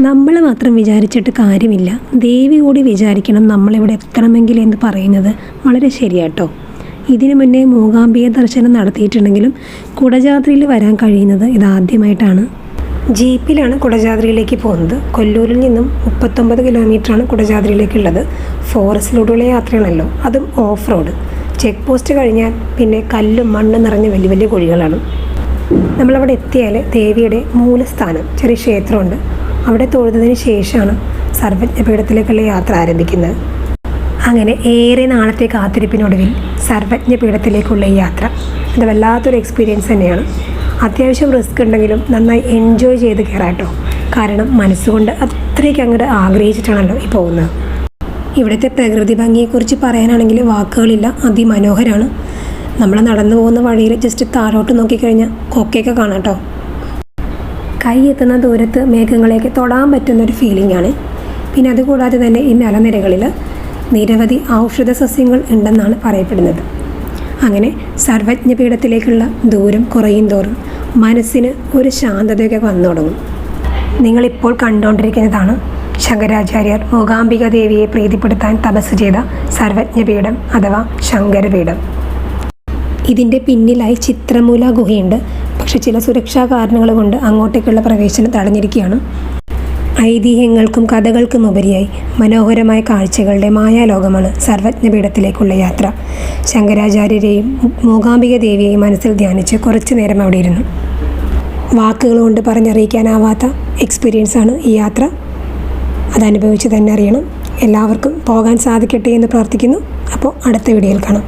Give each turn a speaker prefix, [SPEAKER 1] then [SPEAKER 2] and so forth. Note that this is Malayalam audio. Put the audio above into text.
[SPEAKER 1] നമ്മൾ മാത്രം വിചാരിച്ചിട്ട് കാര്യമില്ല, ദേവി കൂടി വിചാരിക്കണം നമ്മളിവിടെ എത്തണമെങ്കിൽ എന്ന് പറയുന്നത് വളരെ ശരിയാട്ടോ. ഇതിനു മുന്നേ മൂകാംബിക ദർശനം നടത്തിയിട്ടുണ്ടെങ്കിലും കുടജാദ്രിയിൽ വരാൻ കഴിയുന്നത് ഇതാദ്യമായിട്ടാണ്. ജീപ്പിലാണ് കുടജാദ്രിയിലേക്ക് പോകുന്നത്. കൊല്ലൂരിൽ നിന്നും 39 കിലോമീറ്ററാണ് കുടജാദ്രിയിലേക്കുള്ളത്. ഫോറസ്റ്റിലൂടെയുള്ള യാത്രയാണല്ലോ, അതും ഓഫ് റോഡ്. ചെക്ക് പോസ്റ്റ് കഴിഞ്ഞാൽ പിന്നെ കല്ലും മണ്ണും നിറഞ്ഞ വലിയ വലിയ കുഴികളാണ്. നമ്മളവിടെ എത്തിയാൽ ദേവിയുടെ മൂലസ്ഥാനം ചെറിയ ക്ഷേത്രമുണ്ട്, അവിടെ തൊഴുതതിന് ശേഷമാണ് സർവജ്ഞപീഠത്തിലേക്കുള്ള യാത്ര ആരംഭിക്കുന്നത്. അങ്ങനെ ഏറെ നാളത്തെ കാത്തിരിപ്പിനൊടുവിൽ സർവജ്ഞപീഠത്തിലേക്കുള്ള ഈ യാത്ര അത് വല്ലാത്തൊരു എക്സ്പീരിയൻസ് തന്നെയാണ്. അത്യാവശ്യം റിസ്ക് ഉണ്ടെങ്കിലും നന്നായി എൻജോയ് ചെയ്ത് കയറാട്ടോ. കാരണം മനസ്സുകൊണ്ട് അത്രയ്ക്ക് അങ്ങോട്ട് ആഗ്രഹിച്ചിട്ടാണല്ലോ ഈ പോകുന്നത്. ഇവിടുത്തെ പ്രകൃതി ഭംഗിയെക്കുറിച്ച് പറയാനാണെങ്കിൽ വാക്കുകളില്ല, അതിമനോഹരമാണ്. നമ്മൾ നടന്നു പോകുന്ന വഴിയിൽ ജസ്റ്റ് താഴോട്ട് നോക്കിക്കഴിഞ്ഞാൽ കൊക്കയൊക്കെ കാണാം കേട്ടോ. കൈ എത്തുന്ന ദൂരത്ത് മേഘങ്ങളെയൊക്കെ തൊടാൻ പറ്റുന്നൊരു ഫീലിംഗാണ്. പിന്നെ അതുകൂടാതെ തന്നെ ഈ മലനിരകളിൽ നിരവധി ഔഷധ സസ്യങ്ങൾ ഉണ്ടെന്നാണ് പറയപ്പെടുന്നത്. അങ്ങനെ സർവജ്ഞപീഠത്തിലേക്കുള്ള ദൂരം കുറയും തോറും മനസ്സിന് ഒരു ശാന്തതയൊക്കെ വന്നു തുടങ്ങും. നിങ്ങളിപ്പോൾ കണ്ടുകൊണ്ടിരിക്കുന്നതാണ് ശങ്കരാചാര്യർ മൂകാംബിക ദേവിയെ പ്രീതിപ്പെടുത്താൻ തപസ് ചെയ്ത സർവജ്ഞപീഠം അഥവാ ശങ്കരപീഠം. ഇതിൻ്റെ പിന്നിലായി ചിത്രമൂല ഗുഹയുണ്ട്. പക്ഷെ ചില സുരക്ഷാ കാരണങ്ങൾ കൊണ്ട് അങ്ങോട്ടേക്കുള്ള പ്രവേശനം തടഞ്ഞിരിക്കുകയാണ്. ഐതിഹ്യങ്ങൾക്കും കഥകൾക്കും ഉപരിയായി മനോഹരമായ കാഴ്ചകളുടെ മായാലോകമാണ് സർവജ്ഞപീഠത്തിലേക്കുള്ള യാത്ര. ശങ്കരാചാര്യരെയും മൂകാംബിക ദേവിയെയും മനസ്സിൽ ധ്യാനിച്ച് കുറച്ചു നേരം അവിടെ ഇരുന്നു. വാക്കുകൾ കൊണ്ട് പറഞ്ഞറിയിക്കാനാവാത്ത എക്സ്പീരിയൻസാണ് ഈ യാത്ര. അതനുഭവിച്ച് തന്നെ അറിയണം. എല്ലാവർക്കും പോകാൻ സാധിക്കട്ടെ എന്ന് പ്രാർത്ഥിക്കുന്നു. അപ്പോൾ അടുത്ത വീഡിയോയിൽ കാണാം.